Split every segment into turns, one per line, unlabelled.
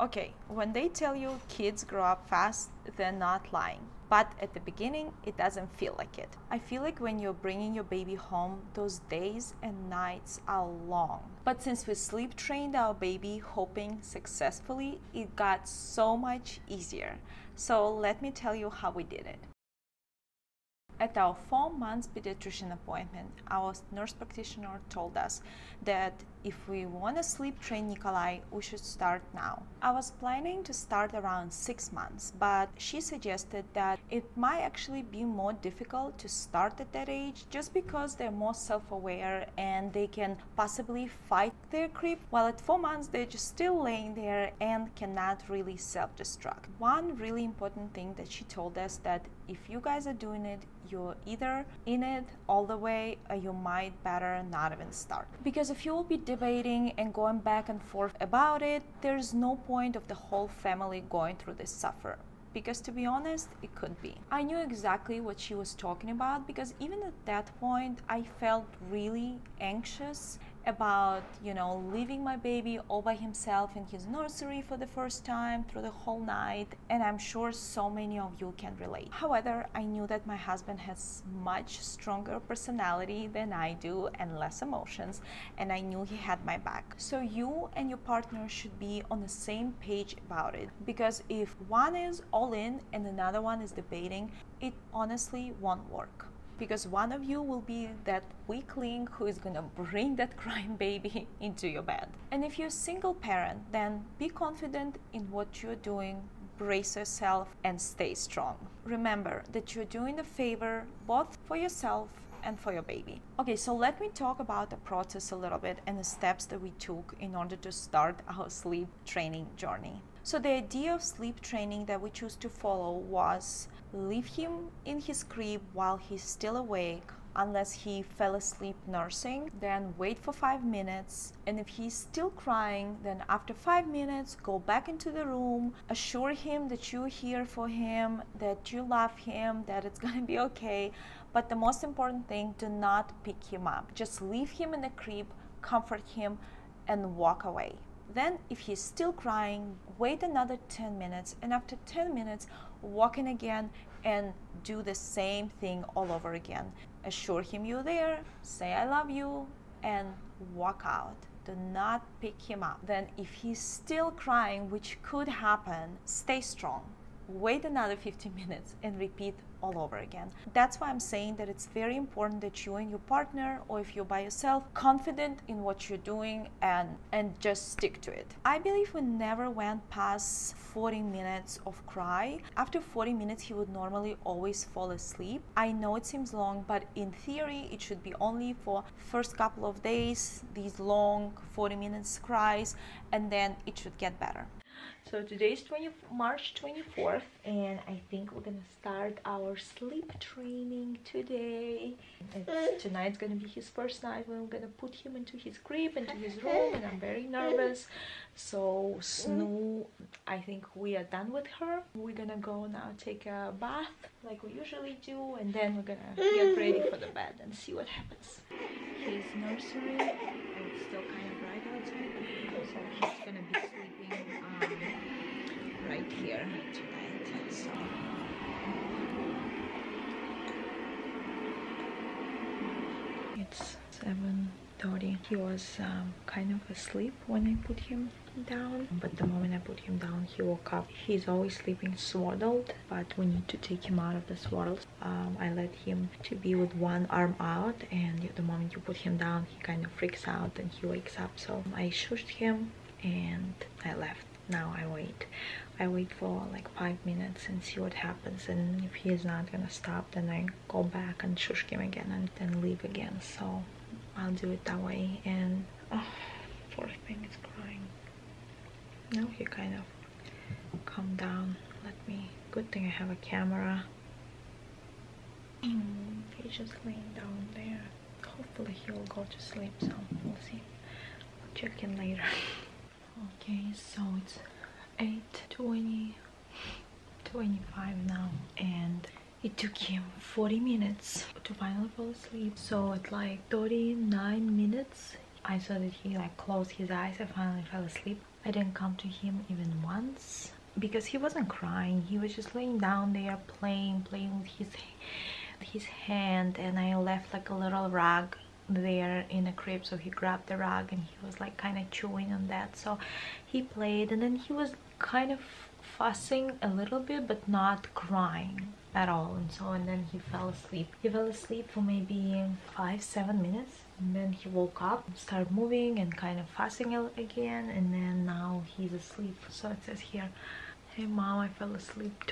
Okay, when they tell you kids grow up fast, they're not lying. But at the beginning, it doesn't feel like it. I feel like when you're bringing your baby home, those days and nights are long. But since we sleep trained our baby, hoping successfully, it got so much easier. So let me tell you how we did it. At our 4-month pediatrician appointment, our nurse practitioner told us that if we want to sleep train Nikolai, we should start now. I was planning to start around 6 months, but she suggested that it might actually be more difficult to start at that age just because they're more self-aware and they can possibly fight their crib, while at 4 months they're just still laying there and cannot really self-destruct. One really important thing that she told us that if you guys are doing it, you're either in it all the way or you might better not even start. Because if you will be debating and going back and forth about it, there's no point of the whole family going through this suffer. Because to be honest, it could be. I knew exactly what she was talking about because even at that point, I felt really anxious about, leaving my baby all by himself in his nursery for the first time through the whole night, and I'm sure so many of you can relate. However, I knew that my husband has much stronger personality than I do and less emotions, and I knew he had my back. So you and your partner should be on the same page about it, because if one is all in and another one is debating, it honestly won't work. Because one of you will be that weakling who is gonna bring that crying baby into your bed. And if you're a single parent, then be confident in what you're doing, brace yourself, and stay strong. Remember that you're doing a favor both for yourself and for your baby. Okay, so let me talk about the process a little bit and the steps that we took in order to start our sleep training journey. So the idea of sleep training that we choose to follow was leave him in his crib while he's still awake, unless he fell asleep nursing, then wait for 5 minutes, and if he's still crying, then after 5 minutes go back into the room, assure him that you're here for him, that you love him, that it's gonna be okay. But the most important thing, do not pick him up. Just leave him in the crib, comfort him, and walk away. Then if he's still crying, wait another 10 minutes, and after 10 minutes walk in again and do the same thing all over again. Assure him you're there, say I love you, and walk out. Do not pick him up. Then if he's still crying, which could happen, stay strong. Wait another 15 minutes and repeat all over again. That's why I'm saying that it's very important that you and your partner, or if you're by yourself, confident in what you're doing and just stick to it. I believe we never went past 40 minutes of cry. After 40 minutes, he would normally always fall asleep. I know it seems long, but in theory, it should be only for first couple of days, these long 40 minutes cries, and then it should get better. So today is March 24th, and I think we're gonna start our sleep training today. Tonight's gonna be his first night when we're gonna put him into his crib, into his room, and I'm very nervous. So Snoo, I think we are done with her. We're gonna go now take a bath like we usually do, and then we're gonna get ready for the bed and see what happens. His nursery, it's still kind of bright outside, so he's gonna be sleeping right here tonight. So it's 7:30. He was kind of asleep when I put him down, but the moment I put him down, he woke up. He's always sleeping swaddled, but we need to take him out of the swaddles. I let him to be with one arm out, and the moment you put him down, he kind of freaks out and he wakes up. So I shushed him and I left. Now I wait for like 5 minutes and see what happens, and if he is not gonna stop, then I go back and shush him again and then leave again. So I'll do it that way. And poor thing is crying. Now he kind of calmed down. Good thing I have a camera. He's just laying down there. Hopefully he will go to sleep, so we'll see. I'll check in later. Okay, so it's 8:25 now, and it took him 40 minutes to finally fall asleep. So at like 39 minutes, I saw that he like closed his eyes and finally fell asleep. I didn't come to him even once because he wasn't crying. He was just laying down there playing with his hand, and I left like a little rug there in the crib, so he grabbed the rug and he was like kind of chewing on that. So he played, and then he was kind of fussing a little bit but not crying at all. And then he fell asleep for maybe 5-7 minutes, and then he woke up, started moving and kind of fussing again, and then now he's asleep. So it says here, hey mom, I fell asleep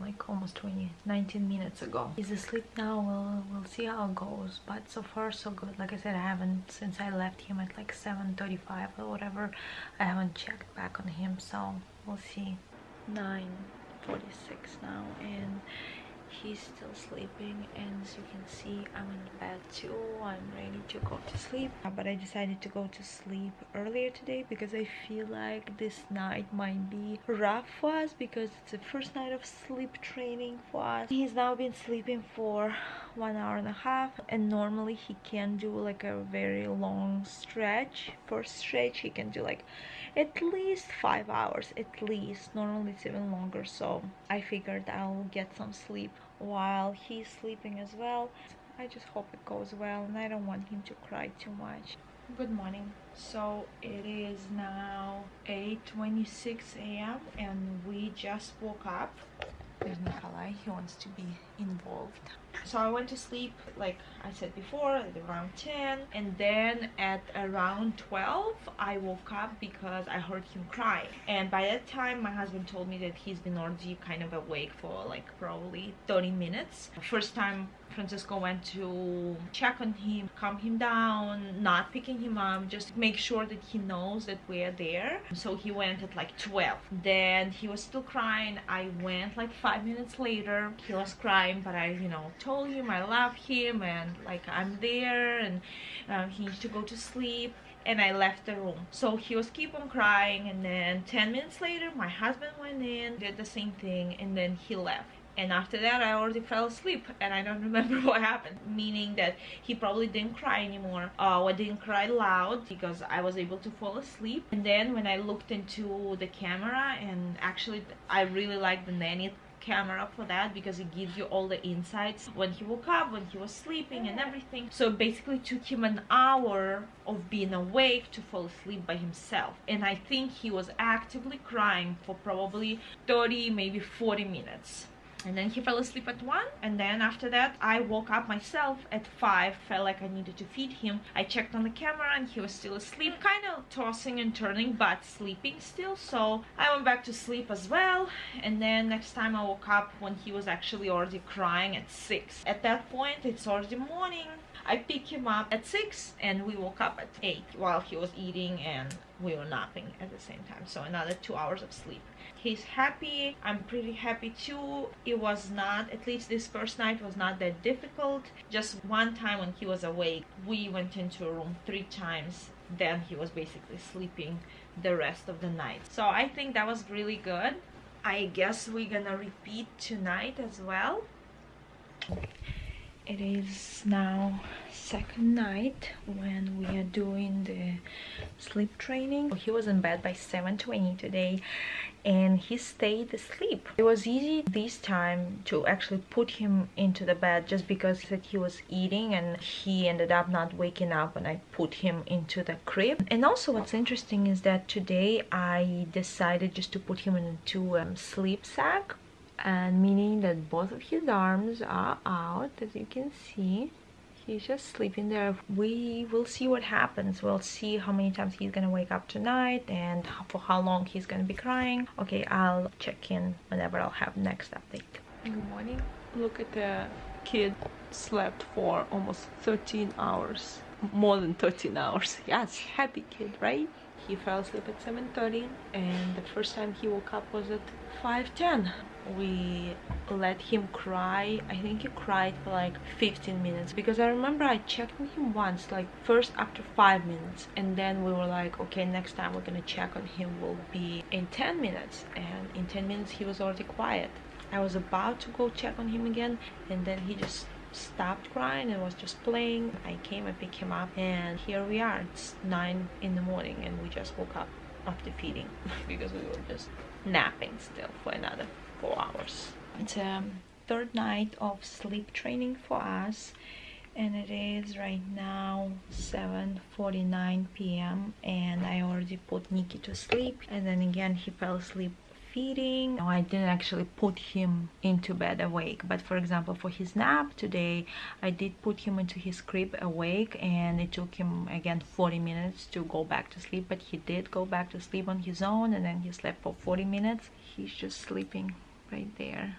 like almost 19 minutes ago. He's asleep now. We'll see how it goes, but so far so good. Like I said, I haven't, since I left him at like 7:35 or whatever, I haven't checked back on him, so we'll see. 9:46 now, and he's still sleeping, and as you can see, I'm in bed too. I'm ready to go to sleep, but I decided to go to sleep earlier today because I feel like this night might be rough for us because it's the first night of sleep training for us. He's now been sleeping for 1.5 hours, and normally he can do like a very long stretch. First stretch he can do like at least 5 hours, at least. Normally it's even longer, so I figured I'll get some sleep while he's sleeping as well. I just hope it goes well, and I don't want him to cry too much. Good morning. So it is now 8:26 a.m. and we just woke up. There's Nikolai, he wants to be involved. So I went to sleep, like I said before, at around 10, and then at around 12 I woke up because I heard him cry. And by that time my husband told me that he's been already kind of awake for like probably 30 minutes. First time Francisco went to check on him, calm him down, not picking him up, just make sure that he knows that we're there. So he went at like 12. Then he was still crying. I went like 5 minutes later. He was crying, but I, told him I love him and like I'm there, and he needs to go to sleep. And I left the room. So he was keep on crying, and then 10 minutes later my husband went in, did the same thing, and then he left. And after that I already fell asleep, and I don't remember what happened, meaning that he probably didn't cry anymore, or didn't cry loud because I was able to fall asleep. And then when I looked into the camera, and actually I really like the nanny camera for that because it gives you all the insights when he woke up, when he was sleeping and everything. So it basically took him an hour of being awake to fall asleep by himself, and I think he was actively crying for probably 30, maybe 40 minutes. And then he fell asleep at 1, and then after that I woke up myself at 5, felt like I needed to feed him. I checked on the camera and he was still asleep, kind of tossing and turning but sleeping still, so I went back to sleep as well. And then next time I woke up when he was actually already crying at 6. At that point it's already morning. I picked him up at 6 and we woke up at 8 while he was eating and we were napping at the same time, so another 2 hours of sleep. He's happy. I'm pretty happy too. It was not, at least this first night was not that difficult. Just one time when he was awake, we went into a room 3 times, then he was basically sleeping the rest of the night. So I think that was really good. I guess we're gonna repeat tonight as well. It is now second night when we are doing the sleep training. He was in bed by 7:20 today and he stayed asleep. It was easy this time to actually put him into the bed just because he was eating, and he ended up not waking up when I put him into the crib. And also what's interesting is that today I decided just to put him into a sleep sack, and meaning that both of his arms are out, as you can see. He's just sleeping there. We will see what happens. We'll see how many times he's gonna wake up tonight and for how long he's gonna be crying. Okay, I'll check in whenever I'll have next update. Good morning. Look at the kid, slept for almost 13 hours. More than 13 hours. Yes, happy kid, right? He fell asleep at 7:30 and the first time he woke up was at 5:10. We let him cry. I think he cried for like 15 minutes because I remember I checked on him once, like first after 5 minutes, and then we were like, okay, next time we're gonna check on him will be in 10 minutes, and in 10 minutes he was already quiet. I was about to go check on him again, and then he just stopped crying and was just playing. I came and picked him up, and here we are. It's 9 in the morning and we just woke up. after feeding because we were just napping still for another 4 hours. It's a third night of sleep training for us, and it is right now 7:49 p.m. and I already put Nikki to sleep, and then again he fell asleep feeding. No, I didn't actually put him into bed awake, but for example for his nap today I did put him into his crib awake, and it took him again 40 minutes to go back to sleep, but he did go back to sleep on his own, and then he slept for 40 minutes. He's just sleeping right there.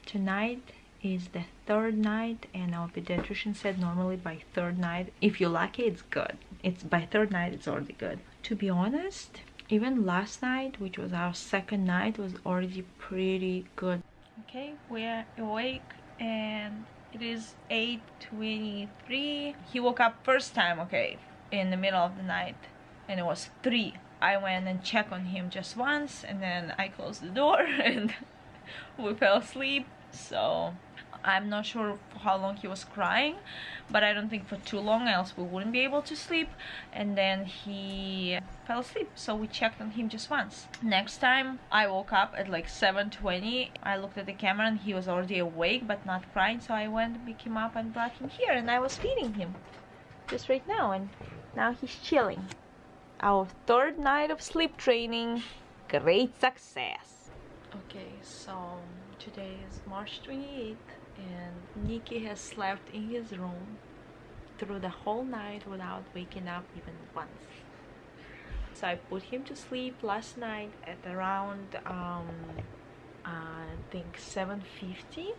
Tonight is the third night, and our pediatrician said normally by third night, if you're lucky, it's good. It's by third night it's already good. To be honest, even last night, which was our second night, was already pretty good. Okay, we're awake and it is 8:23. He woke up first time, okay, in the middle of the night, and it was 3. I went and checked on him just once, and then I closed the door and we fell asleep. So I'm not sure for how long he was crying, but I don't think for too long, else we wouldn't be able to sleep. And then he fell asleep, so we checked on him just once. Next time I woke up at like 7:20. I looked at the camera and he was already awake but not crying, so I went and picked him up and brought him here, and I was feeding him just right now, and now he's chilling. Our third night of sleep training, great success. Okay, so today is March 28th, and Nikki has slept in his room through the whole night without waking up even once. So I put him to sleep last night at around I think 7:50.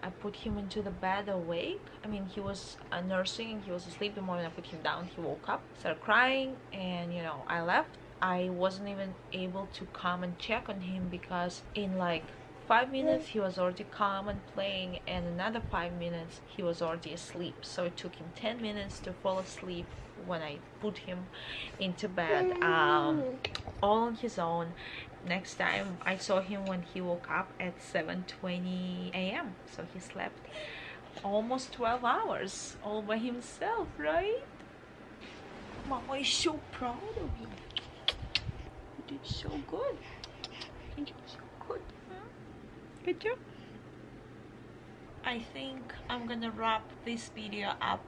I put him into the bed awake. I mean, he was nursing and he was asleep. The moment I put him down, he woke up, started crying, and you know, I left. I wasn't even able to come and check on him because in like 5 minutes he was already calm and playing, and another 5 minutes he was already asleep. So it took him 10 minutes to fall asleep when I put him into bed, all on his own. Next time I saw him when he woke up at 7:20 a.m. So he slept almost 12 hours all by himself, right? Mama is so proud of you. You did so good. You did so good. Huh? Good job. I think I'm gonna wrap this video up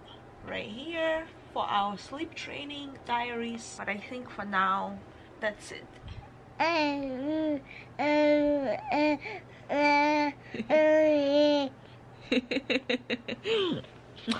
right here for our sleep training diaries, but I think for now that's it.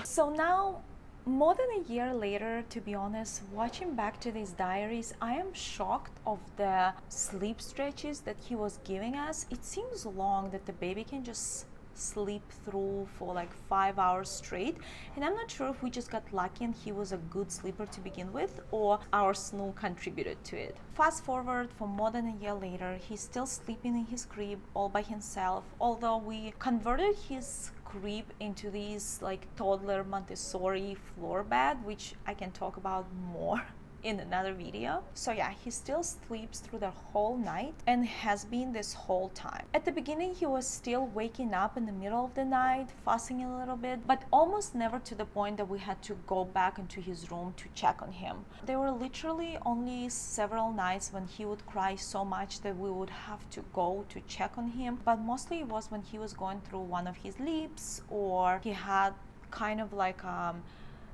So now, more than a year later, to be honest, watching back to these diaries, I am shocked of the sleep stretches that he was giving us. It seems long that the baby can just sleep through for like 5 hours straight, and I'm not sure if we just got lucky and he was a good sleeper to begin with, or our snoo contributed to it. Fast forward for more than a year later, he's still sleeping in his crib all by himself, although we converted his crib into these like toddler Montessori floor bed, which I can talk about more in another video. So yeah, he still sleeps through the whole night and has been this whole time. At the beginning he was still waking up in the middle of the night, fussing a little bit, but almost never to the point that we had to go back into his room to check on him. There were literally only several nights when he would cry so much that we would have to go to check on him, but mostly it was when he was going through one of his leaps, or he had kind of like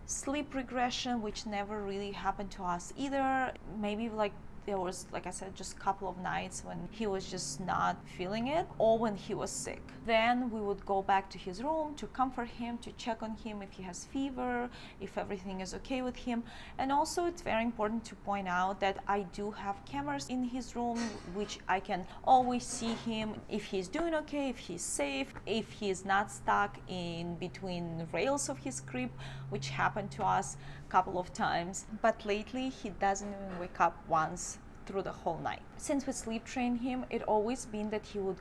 sleep regression, which never really happened to us either. Maybe like there was, like I said, just a couple of nights when he was just not feeling it, or when he was sick. Then we would go back to his room to comfort him, to check on him if he has fever, if everything is okay with him. And also it's very important to point out that I do have cameras in his room, which I can always see him if he's doing okay, if he's safe, if he's not stuck in between rails of his crib, which happened to us a couple of times. But lately he doesn't even wake up once through the whole night. Since we sleep train him, it always been that he would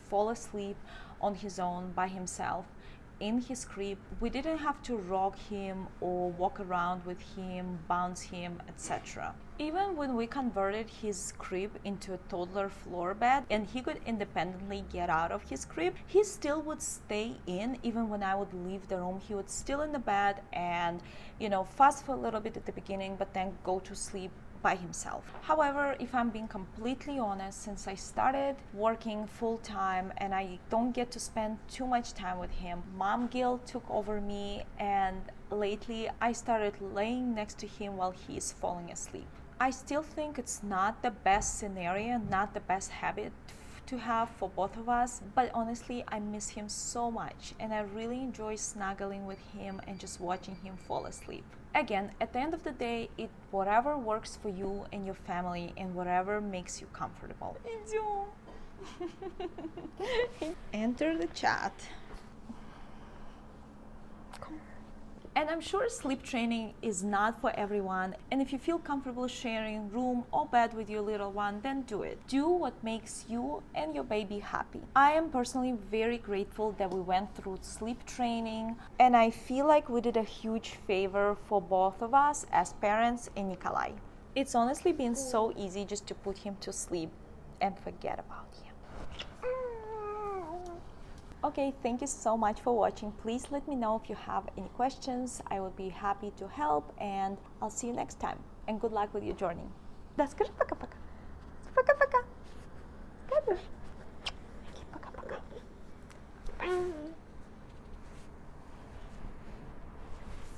fall asleep on his own by himself in his crib. We didn't have to rock him or walk around with him, bounce him, etc. Even when we converted his crib into a toddler floor bed and he could independently get out of his crib, he still would stay in. Even when I would leave the room, he would still in the bed and, you know, fuss for a little bit at the beginning, but then go to sleep by himself. However, if I'm being completely honest, since I started working full-time and I don't get to spend too much time with him, mom guilt took over me, and lately I started laying next to him while he's falling asleep. I still think it's not the best scenario, not the best habit to have for both of us, but honestly I miss him so much and I really enjoy snuggling with him and just watching him fall asleep. Again, at the end of the day, it whatever works for you and your family and whatever makes you comfortable. Enter the chat. And I'm sure sleep training is not for everyone, and if you feel comfortable sharing room or bed with your little one, then do it. Do what makes you and your baby happy. I am personally very grateful that we went through sleep training, and I feel like we did a huge favor for both of us as parents and Nikolai. It's honestly been so easy just to put him to sleep and forget about him. Okay, thank you so much for watching. Please let me know if you have any questions. I would be happy to help, and I'll see you next time. And good luck with your journey. Да, скажи пока-пока.